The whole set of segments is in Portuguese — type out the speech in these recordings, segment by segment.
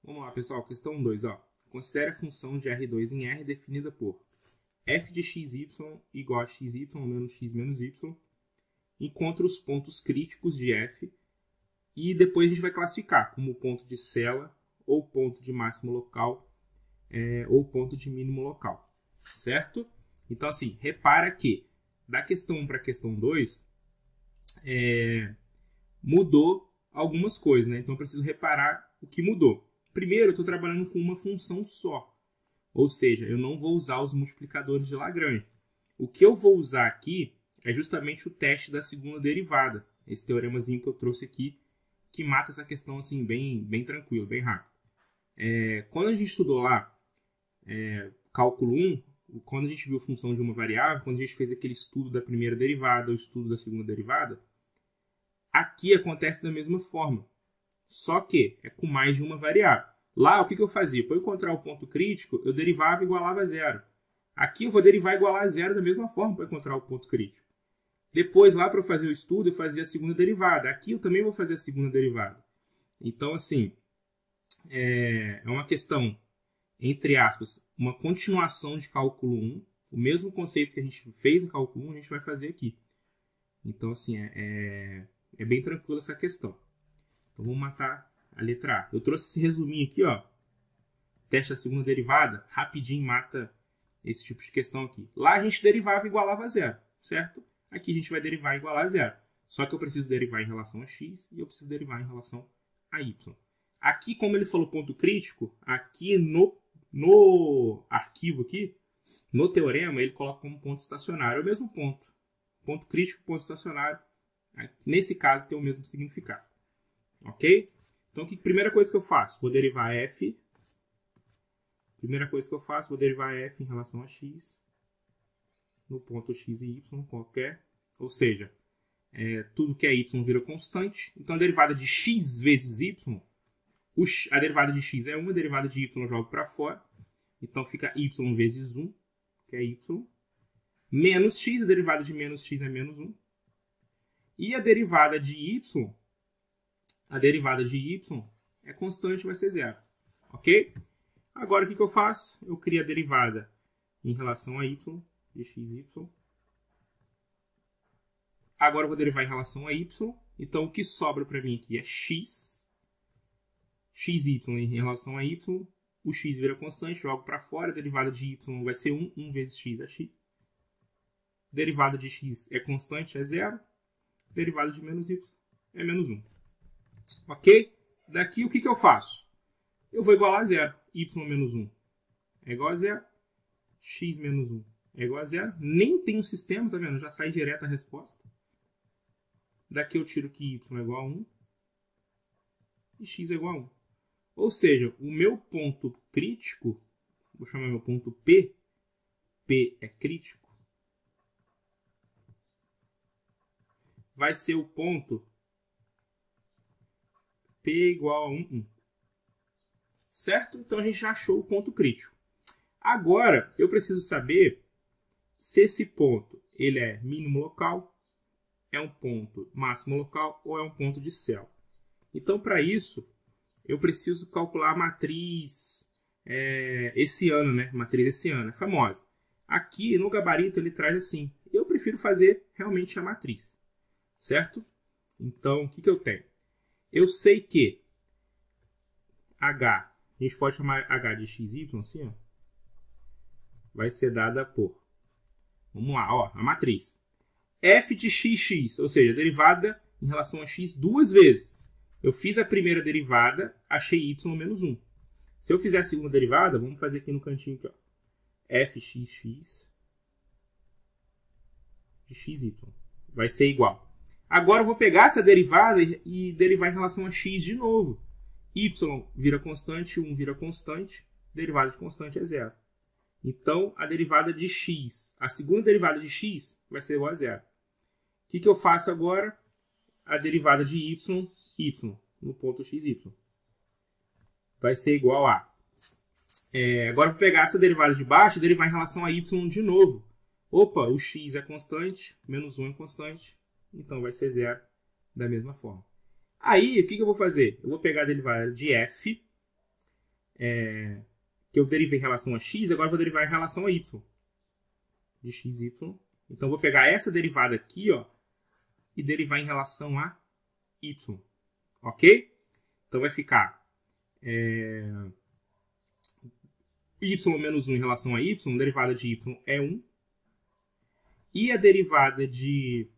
Vamos lá, pessoal. Questão 2. Ó. Considere a função de R2 em R definida por f de xy igual a xy menos x menos y. Encontre os pontos críticos de f e depois a gente vai classificar como ponto de cela, ou ponto de máximo local, ou ponto de mínimo local. Certo? Então, assim, repara que da questão 1 para a questão 2, mudou algumas coisas, né? Então, eu preciso reparar o que mudou. Primeiro, eu estou trabalhando com uma função só. Ou seja, eu não vou usar os multiplicadores de Lagrange. O que eu vou usar aqui é justamente o teste da segunda derivada. Esse teoremazinho que eu trouxe aqui, que mata essa questão assim bem tranquilo, bem rápido. Quando a gente estudou lá cálculo 1, quando a gente viu função de uma variável, quando a gente fez aquele estudo da primeira derivada, o estudo da segunda derivada, aqui acontece da mesma forma. Só que é com mais de uma variável. Lá, o que eu fazia? Para eu encontrar o ponto crítico, eu derivava e igualava a zero. Aqui eu vou derivar e igualar a zero da mesma forma para encontrar o ponto crítico. Depois, lá para eu fazer o estudo, eu fazia a segunda derivada. Aqui eu também vou fazer a segunda derivada. Então, assim, é uma questão, entre aspas, uma continuação de cálculo 1. O mesmo conceito que a gente fez em cálculo 1, a gente vai fazer aqui. Então, assim, é bem tranquilo essa questão. Então, vamos matar a letra A. Eu trouxe esse resuminho aqui, ó. Teste da segunda derivada, rapidinho mata esse tipo de questão aqui. Lá a gente derivava e igualava a zero, certo? Aqui a gente vai derivar e igualar a zero. Só que eu preciso derivar em relação a x e eu preciso derivar em relação a y. Aqui, como ele falou ponto crítico, aqui no arquivo aqui, no teorema, ele coloca como ponto estacionário. É o mesmo ponto. Ponto crítico, ponto estacionário. Nesse caso, tem o mesmo significado. Ok? Então, primeira coisa que eu faço? Vou derivar f. Primeira coisa que eu faço, vou derivar f em relação a x. No ponto x e y qualquer. Ou seja, tudo que é y vira constante. Então, a derivada de x vezes y, a derivada de x é 1, a derivada de y eu jogo para fora. Então, fica y vezes 1, que é y. Menos x, a derivada de menos x é menos 1. E a derivada de y é constante, vai ser zero. Ok? Agora, o que eu faço? Eu crio a derivada em relação a y, de xy. Agora, eu vou derivar em relação a y. Então, o que sobra para mim aqui é x. xy em relação a y. O x vira constante, jogo para fora. A derivada de y vai ser 1. 1 vezes x é x. Derivada de x é constante, é zero. Derivada de menos y é menos 1. Ok? Daqui, o que eu faço? Eu vou igualar a zero. Y menos 1 é igual a zero. X menos 1 é igual a zero. Nem tem um sistema, tá vendo? Já sai direto a resposta. Daqui eu tiro que y é igual a 1. E x é igual a 1. Ou seja, o meu ponto crítico, vou chamar meu ponto P. P é crítico. Vai ser o ponto P igual a 1, 1. Certo? Então, a gente já achou o ponto crítico. Agora, eu preciso saber se esse ponto ele é mínimo local, é um ponto máximo local ou é um ponto de célula. Então, para isso, eu preciso calcular a matriz hessiana, né? Matriz hessiana, famosa. Aqui, no gabarito, ele traz assim. Eu prefiro fazer realmente a matriz. Certo? Então, o que eu tenho? Eu sei que H, a gente pode chamar H de xy, assim, ó, vai ser dada por, vamos lá, ó, a matriz. F de xx, ou seja, a derivada em relação a x duas vezes. Eu fiz a primeira derivada, achei y menos 1. Se eu fizer a segunda derivada, vamos fazer aqui no cantinho, aqui, ó, fxx de xy vai ser igual. Agora eu vou pegar essa derivada e derivar em relação a x de novo. Y vira constante, 1 vira constante, derivada de constante é zero. Então, a derivada de x, a segunda derivada de x vai ser igual a zero. O que eu faço agora? A derivada de y no ponto xy vai ser igual a... agora eu vou pegar essa derivada de baixo e derivar em relação a y de novo. Opa, o x é constante, menos 1 é constante. Então, vai ser zero da mesma forma. Aí, o que eu vou fazer? Eu vou pegar a derivada de f que eu derivei em relação a x, agora eu vou derivar em relação a y. De x, y. Então, eu vou pegar essa derivada aqui, ó, e derivar em relação a y. Ok? Então, vai ficar y menos 1 em relação a y, a derivada de y é 1. E a derivada de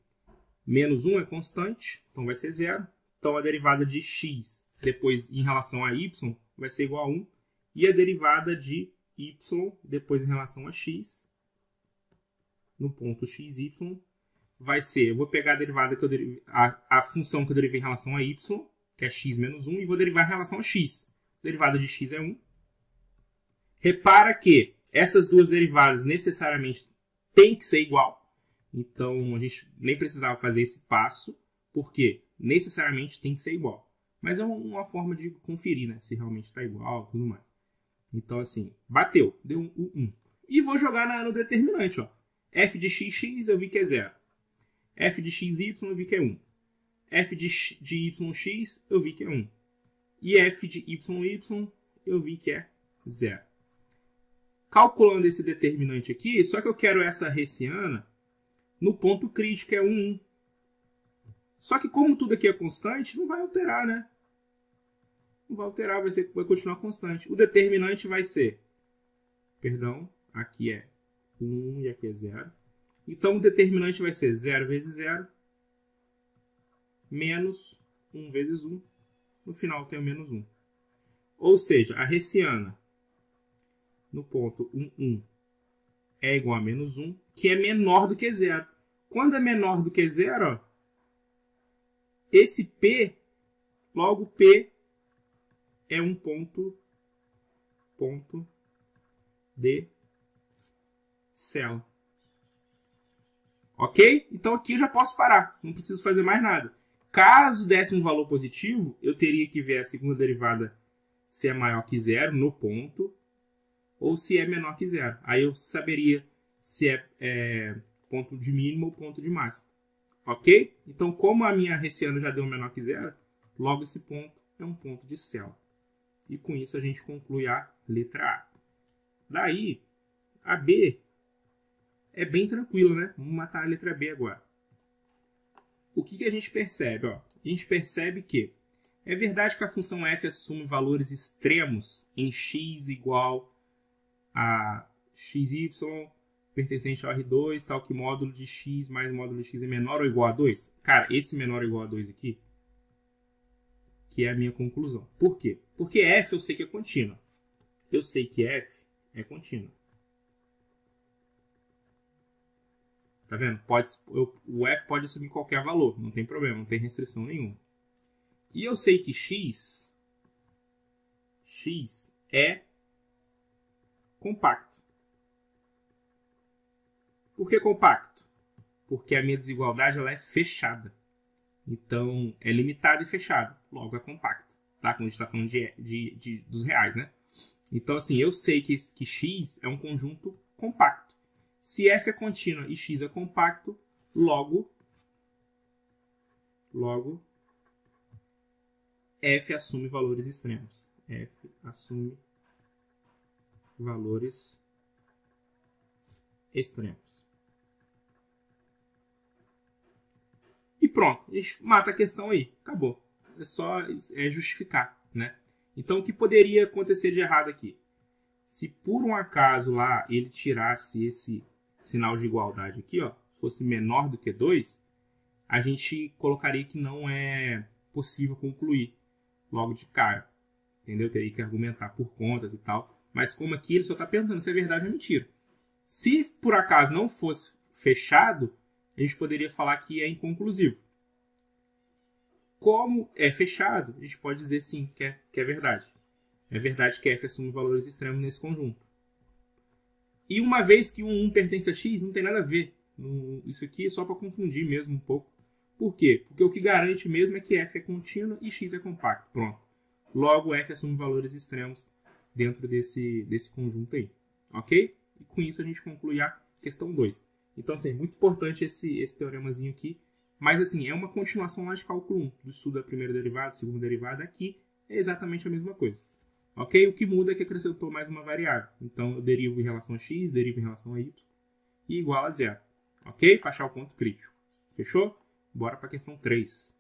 menos 1 é constante, então vai ser 0. Então, a derivada de x depois em relação a y vai ser igual a 1. E a derivada de y depois em relação a x, no ponto xy, vai ser... Eu vou pegar a derivada que eu a função que eu derivei em relação a y, que é x menos 1, e vou derivar em relação a x. A derivada de x é 1. Repara que essas duas derivadas necessariamente têm que ser igual. Então, a gente nem precisava fazer esse passo, porque necessariamente tem que ser igual. Mas é uma forma de conferir, né? Se realmente está igual e tudo mais. Então, assim, bateu, deu um 1. E vou jogar no determinante, ó. F de xx eu vi que é 0. F de xy eu vi que é 1. F de yx eu vi que é 1. E F de yy eu vi que é 0. Calculando esse determinante aqui, só que eu quero essa hessiana no ponto crítico, que é 1, 1. Só que como tudo aqui é constante, não vai alterar, né? Não vai alterar, vai continuar constante. O determinante vai ser... Perdão, aqui é 1 e aqui é 0. Então, o determinante vai ser 0 vezes 0 menos 1 vezes 1. No final tem o menos 1. Ou seja, a hessiana no ponto 1, 1 é igual a menos 1, que é menor do que 0. Quando é menor do que 0, ó, esse P, logo P é um ponto de célula. Ok? Então aqui eu já posso parar, não preciso fazer mais nada. Caso desse um valor positivo, eu teria que ver a segunda derivada se é maior que 0 no ponto, ou se é menor que 0. Aí eu saberia se é ponto de mínimo ou ponto de máximo. Ok? Então, como a minha hessiana já deu menor que 0, logo esse ponto é um ponto de célula. E com isso a gente conclui a letra A. Daí, a B é bem tranquilo, né? Vamos matar a letra B agora. O que a gente percebe? Ó, a gente percebe que é verdade que a função f assume valores extremos em x igual a xy pertencente ao R2, tal que módulo de x mais módulo de x é menor ou igual a 2. Cara, esse menor ou igual a 2 aqui, que é a minha conclusão. Por quê? Porque f eu sei que é contínua. Eu sei que f é contínua. Tá vendo? O f pode assumir qualquer valor, não tem problema, não tem restrição nenhuma. E eu sei que x é compacto. Por que compacto? Porque a minha desigualdade ela é fechada. Então, é limitada e fechada. Logo, é compacto. Tá? Quando a gente está falando dos reais, né? Então, assim, eu sei que x é um conjunto compacto. Se f é contínua e x é compacto, logo f assume valores extremos. F assume valores extremos. E pronto, a gente mata a questão aí. Acabou. É só justificar, né? Então, o que poderia acontecer de errado aqui? Se por um acaso lá ele tirasse esse sinal de igualdade aqui, ó, fosse menor do que 2, a gente colocaria que não é possível concluir logo de cara. Entendeu? Teria que argumentar por contas e tal. Mas como aqui ele só está perguntando se é verdade ou mentira. Se por acaso não fosse fechado, a gente poderia falar que é inconclusivo. Como é fechado, a gente pode dizer sim que é verdade. É verdade que f assume valores extremos nesse conjunto. E uma vez que um 1 pertence a x, não tem nada a ver. Isso aqui é só para confundir mesmo um pouco. Por quê? Porque o que garante mesmo é que f é contínuo e x é compacto. Pronto. Logo, f assume valores extremos dentro desse conjunto aí. Ok? E com isso a gente conclui a questão 2. Então, assim, é muito importante esse teoremazinho aqui. Mas, assim, é uma continuação lá de cálculo 1. Do estudo da primeira derivada, segunda derivada. Aqui é exatamente a mesma coisa. Ok? O que muda é que acrescentou mais uma variável. Então, eu derivo em relação a x, derivo em relação a y, e igual a zero. Ok? Para achar o ponto crítico. Fechou? Bora para a questão 3.